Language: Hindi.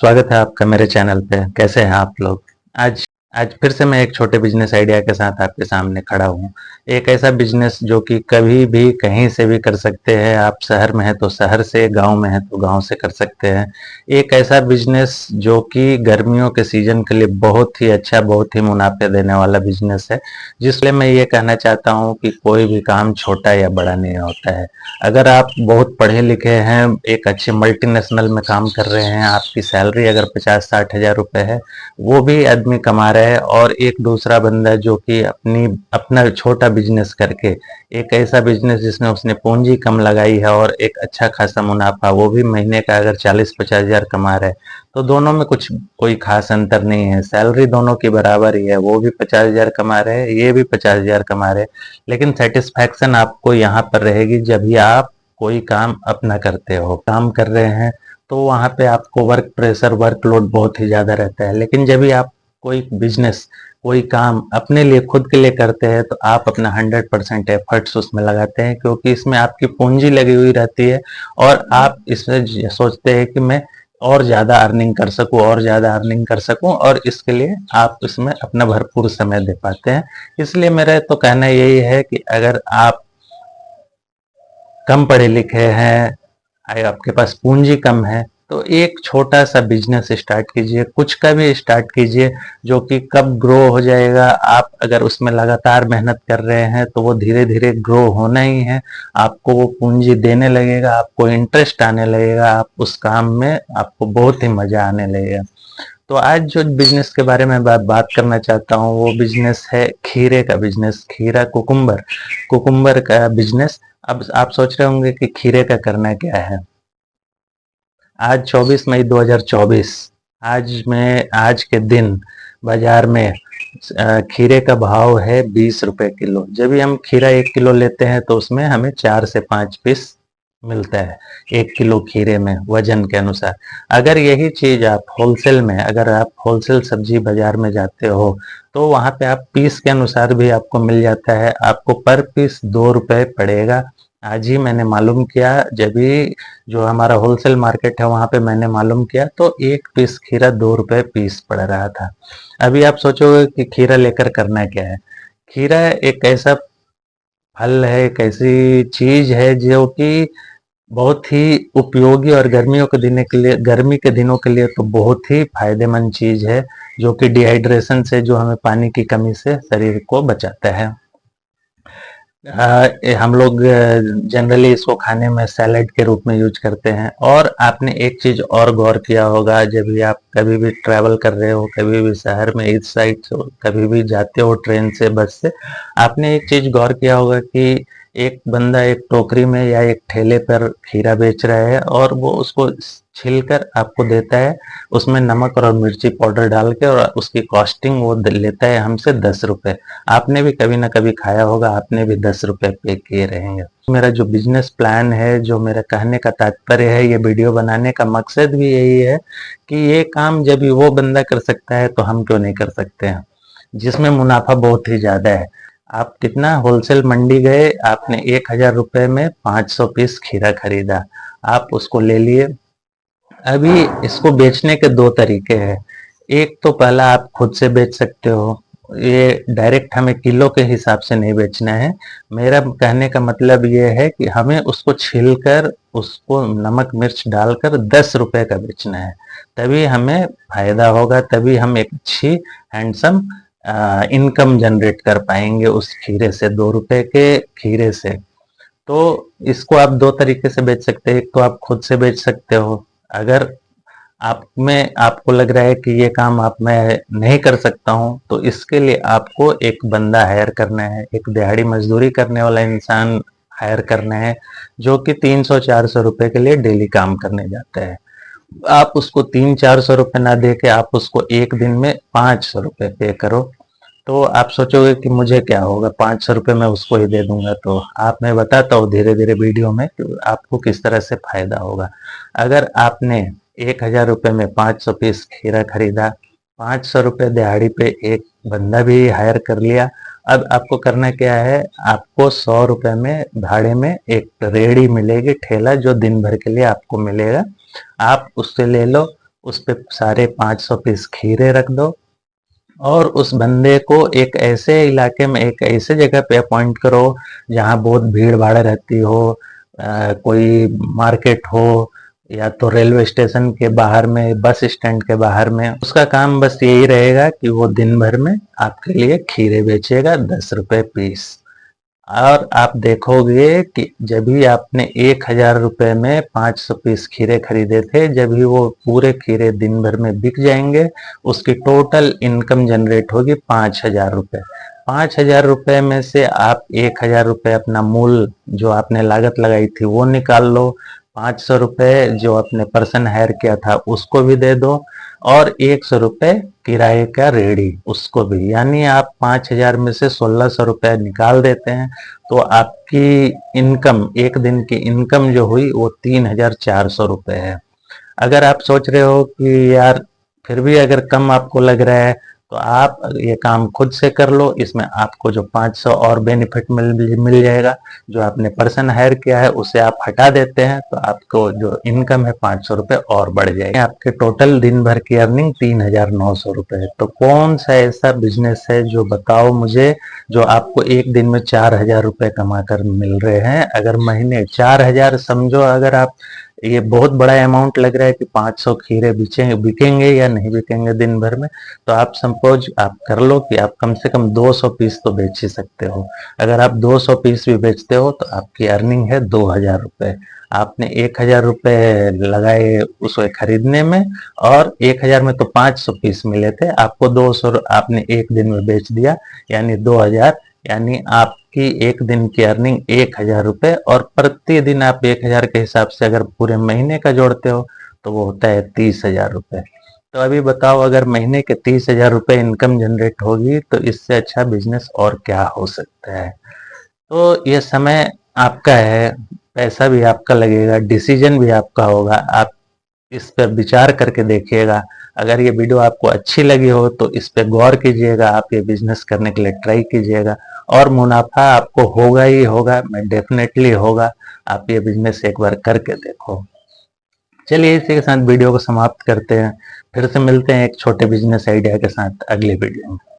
स्वागत है आपका मेरे चैनल पे। कैसे हैं आप लोग? आज आज फिर से मैं एक छोटे बिजनेस आइडिया के साथ आपके सामने खड़ा हूँ। एक ऐसा बिजनेस जो कि कभी भी कहीं से भी कर सकते हैं। आप शहर में हैं तो शहर से, गांव में हैं तो गांव से कर सकते हैं। एक ऐसा बिजनेस जो कि गर्मियों के सीजन के लिए बहुत ही अच्छा, बहुत ही मुनाफे देने वाला बिजनेस है। जिसलिए मैं ये कहना चाहता हूँ कि कोई भी काम छोटा या बड़ा नहीं होता है। अगर आप बहुत पढ़े लिखे हैं, एक अच्छे मल्टीनेशनल में काम कर रहे हैं, आपकी सैलरी अगर 50-60 हजार रुपए है, वो भी आदमी कमा रहा है, और एक दूसरा बंदा जो कि अपना छोटा बिजनेस करके, एक ऐसा बिजनेस जिसमें उसने पूंजी कम लगाई है और एक अच्छा खासा मुनाफा, वो भी महीने का अगर 40-50 हजार कमा रहा है, तो दोनों में कुछ कोई खास अंतर नहीं है। सैलरी दोनों की बराबर ही है। वो भी 50 हजार कमा रहे हैं, ये भी 50 हजार कमा रहे हैं। लेकिन सेटिस्फैक्शन आपको यहाँ पर रहेगी जब भी आप कोई काम अपना करते हो। काम कर रहे हैं तो वहाँ पे आपको वर्क प्रेशर, वर्कलोड बहुत ही ज़्यादा रहता है। लेकिन जब भी आप कोई बिजनेस, कोई काम अपने लिए, खुद के लिए करते हैं, तो आप अपना 100% एफर्ट्स उसमें लगाते हैं, क्योंकि इसमें आपकी पूंजी लगी हुई रहती है। और आप इसमें सोचते हैं कि मैं और ज़्यादा अर्निंग कर सकूं, और ज़्यादा अर्निंग कर सकूं, और इसके लिए आप इसमें अपना भरपूर समय दे पाते हैं। इसलिए मेरा तो कहना यही है कि अगर आप कम पढ़े लिखे हैं, आपके पास पूंजी कम है, तो एक छोटा सा बिजनेस स्टार्ट कीजिए, कुछ का भी स्टार्ट कीजिए, जो कि कब ग्रो हो जाएगा। आप अगर उसमें लगातार मेहनत कर रहे हैं तो वो धीरे धीरे ग्रो होना ही है। आपको वो पूंजी देने लगेगा, आपको इंटरेस्ट आने लगेगा, आप उस काम में आपको बहुत ही मजा आने लगेगा। तो आज जो बिजनेस के बारे में बात करना चाहता हूँ, वो बिजनेस है खीरे का बिजनेस। खीरा, कुकुम्बर, कुकुम्बर का बिजनेस। अब आप सोच रहे होंगे कि खीरे का करना क्या है। आज 24 मई 2024, आज के दिन बाजार में खीरे का भाव है 20 रुपए किलो। जब भी हम खीरा 1 किलो लेते हैं तो उसमें हमें 4 से 5 पीस मिलता है 1 किलो खीरे में, वजन के अनुसार। अगर यही चीज आप होलसेल में, अगर आप होलसेल सब्जी बाजार में जाते हो, तो वहां पे आप पीस के अनुसार भी आपको मिल जाता है। आपको पर पीस 2 रुपए पड़ेगा। आज ही मैंने मालूम किया, जब भी जो हमारा होलसेल मार्केट है वहां पे मैंने मालूम किया, तो एक पीस खीरा 2 रुपए पीस पड़ रहा था। अभी आप सोचोगे कि खीरा लेकर करना क्या है। खीरा एक ऐसा फल है, एक ऐसी चीज है जो कि बहुत ही उपयोगी, और गर्मियों के दिन के लिए, गर्मी के दिनों के लिए तो बहुत ही फायदेमंद चीज है, जो कि डिहाइड्रेशन से, जो हमें पानी की कमी से शरीर को बचाता है। हम लोग जनरली इसको खाने में सैलेड के रूप में यूज करते हैं। और आपने एक चीज और गौर किया होगा, जब भी आप कभी भी ट्रैवल कर रहे हो, कभी भी शहर में इस साइड से कभी भी जाते हो ट्रेन से, बस से, आपने एक चीज गौर किया होगा कि एक बंदा एक टोकरी में या एक ठेले पर खीरा बेच रहा है, और वो उसको छिलकर आपको देता है, उसमें नमक और मिर्ची पाउडर डाल के, और उसकी कॉस्टिंग वो लेता है हमसे 10 रुपए। आपने भी कभी ना कभी खाया होगा, आपने भी 10 रुपए पे किए रहेंगे। मेरा जो बिजनेस प्लान है, जो मेरा कहने का तात्पर्य है, ये वीडियो बनाने का मकसद भी यही है कि ये काम जब भी वो बंदा कर सकता है तो हम क्यों नहीं कर सकते हैं, जिसमें मुनाफा बहुत ही ज्यादा है। आप कितना होलसेल मंडी गए, आपने 1,000 रुपए में 500 पीस खीरा खरीदा, आप उसको ले लिए। अभी इसको बेचने के दो तरीके हैं। एक तो पहला, आप खुद से बेच सकते हो। ये डायरेक्ट हमें किलो के हिसाब से नहीं बेचना है। मेरा कहने का मतलब ये है कि हमें उसको छीलकर, उसको नमक मिर्च डालकर 10 रुपए का बेचना है। तभी हमें फायदा होगा, तभी हम एक अच्छी हैंडसम इनकम जनरेट कर पाएंगे उस खीरे से, 2 रुपए के खीरे से। तो इसको आप दो तरीके से बेच सकते हैं। एक तो आप खुद से बेच सकते हो। अगर आप में आपको लग रहा है कि ये काम आप मैं नहीं कर सकता हूं, तो इसके लिए आपको एक बंदा हायर करना है, एक दिहाड़ी मजदूरी करने वाला इंसान हायर करना है, जो कि 300-400 रुपए के लिए डेली काम करने जाता है। आप उसको 300-400 रुपए ना दे के आप उसको एक दिन में 500 रुपए पे करो। तो आप सोचोगे कि मुझे क्या होगा, 500 रुपये मैं उसको ही दे दूंगा। तो आप, मैं बताता हूँ धीरे धीरे वीडियो में कि आपको किस तरह से फायदा होगा। अगर आपने 1,000 रुपये में 500 पीस खीरा खरीदा, 500 रुपये दिहाड़ी पे एक बंदा भी हायर कर लिया। अब आपको करना क्या है, आपको 100 रुपये में भाड़े में एक रेड़ी मिलेगी, ठेला, जो दिन भर के लिए आपको मिलेगा। आप उससे ले लो, उस पे सारे 500 पीस खीरे रख दो और उस बंदे को एक ऐसे इलाके में, एक ऐसे जगह पे अपॉइंट करो जहाँ बहुत भीड़ भाड़ रहती हो, कोई मार्केट हो या तो रेलवे स्टेशन के बाहर में, बस स्टैंड के बाहर में। उसका काम बस यही रहेगा कि वो दिन भर में आपके लिए खीरे बेचेगा 10 रुपए पीस। और आप देखोगे कि जब भी आपने 1,000 रुपए में 500 पीस खीरे खरीदे थे, जब भी वो पूरे खीरे दिन भर में बिक जाएंगे, उसकी टोटल इनकम जनरेट होगी 5,000 रुपए। 5,000 रुपए में से आप 1,000 रुपए अपना मूल जो आपने लागत लगाई थी वो निकाल लो, 500 रुपए जो अपने पर्सन हायर किया था उसको भी दे दो, और 100 रुपए किराए का रेडी उसको भी, यानी आप 5,000 में से 1,600 रुपए निकाल देते हैं तो आपकी इनकम, एक दिन की इनकम जो हुई वो 3,400 रुपए है। अगर आप सोच रहे हो कि यार फिर भी अगर कम आपको लग रहा है तो आप ये काम खुद से कर लो, इसमें आपको जो 500 और बेनिफिट मिल जाएगा। जो आपने पर्सन हायर किया है उसे आप हटा देते हैं तो आपको जो इनकम है 500 रुपए और बढ़ जाएगी। आपके टोटल दिन भर की अर्निंग 3,900 रुपए है। तो कौन सा ऐसा बिजनेस है जो, बताओ मुझे, जो आपको एक दिन में 4,000 रुपए कमा कर मिल रहे हैं। अगर महीने 4,000 समझो, अगर आप, ये बहुत बड़ा अमाउंट लग रहा है कि 500 खीरे बिकेंगे या नहीं बिकेंगे दिन भर में, तो आप सपोज आप कर लो कि आप कम से कम 200 पीस तो बेच ही सकते हो। अगर आप 200 पीस भी बेचते हो तो आपकी अर्निंग है 2,000 रुपए। आपने 1,000 रुपए लगाए उसे खरीदने में, और 1,000 में तो 500 पीस मिले थे, आपको 200 आपने एक दिन में बेच दिया, यानी 2,000, यानी आपकी एक दिन की अर्निंग 1,000 रुपए। और प्रतिदिन आप 1,000 के हिसाब से अगर पूरे महीने का जोड़ते हो तो वो होता है 30,000 रुपए। तो अभी बताओ, अगर महीने के 30,000 रुपए इनकम जनरेट होगी तो इससे अच्छा बिजनेस और क्या हो सकता है। तो ये समय आपका है, पैसा भी आपका लगेगा, डिसीजन भी आपका होगा। आप इस पर विचार करके देखिएगा। अगर ये वीडियो आपको अच्छी लगी हो तो इस पे गौर कीजिएगा, आप ये बिजनेस करने के लिए ट्राई कीजिएगा, और मुनाफा आपको होगा ही होगा, मैं डेफिनेटली होगा। आप ये बिजनेस एक बार करके देखो। चलिए इसी के साथ वीडियो को समाप्त करते हैं, फिर से मिलते हैं एक छोटे बिजनेस आइडिया के साथ अगले वीडियो में।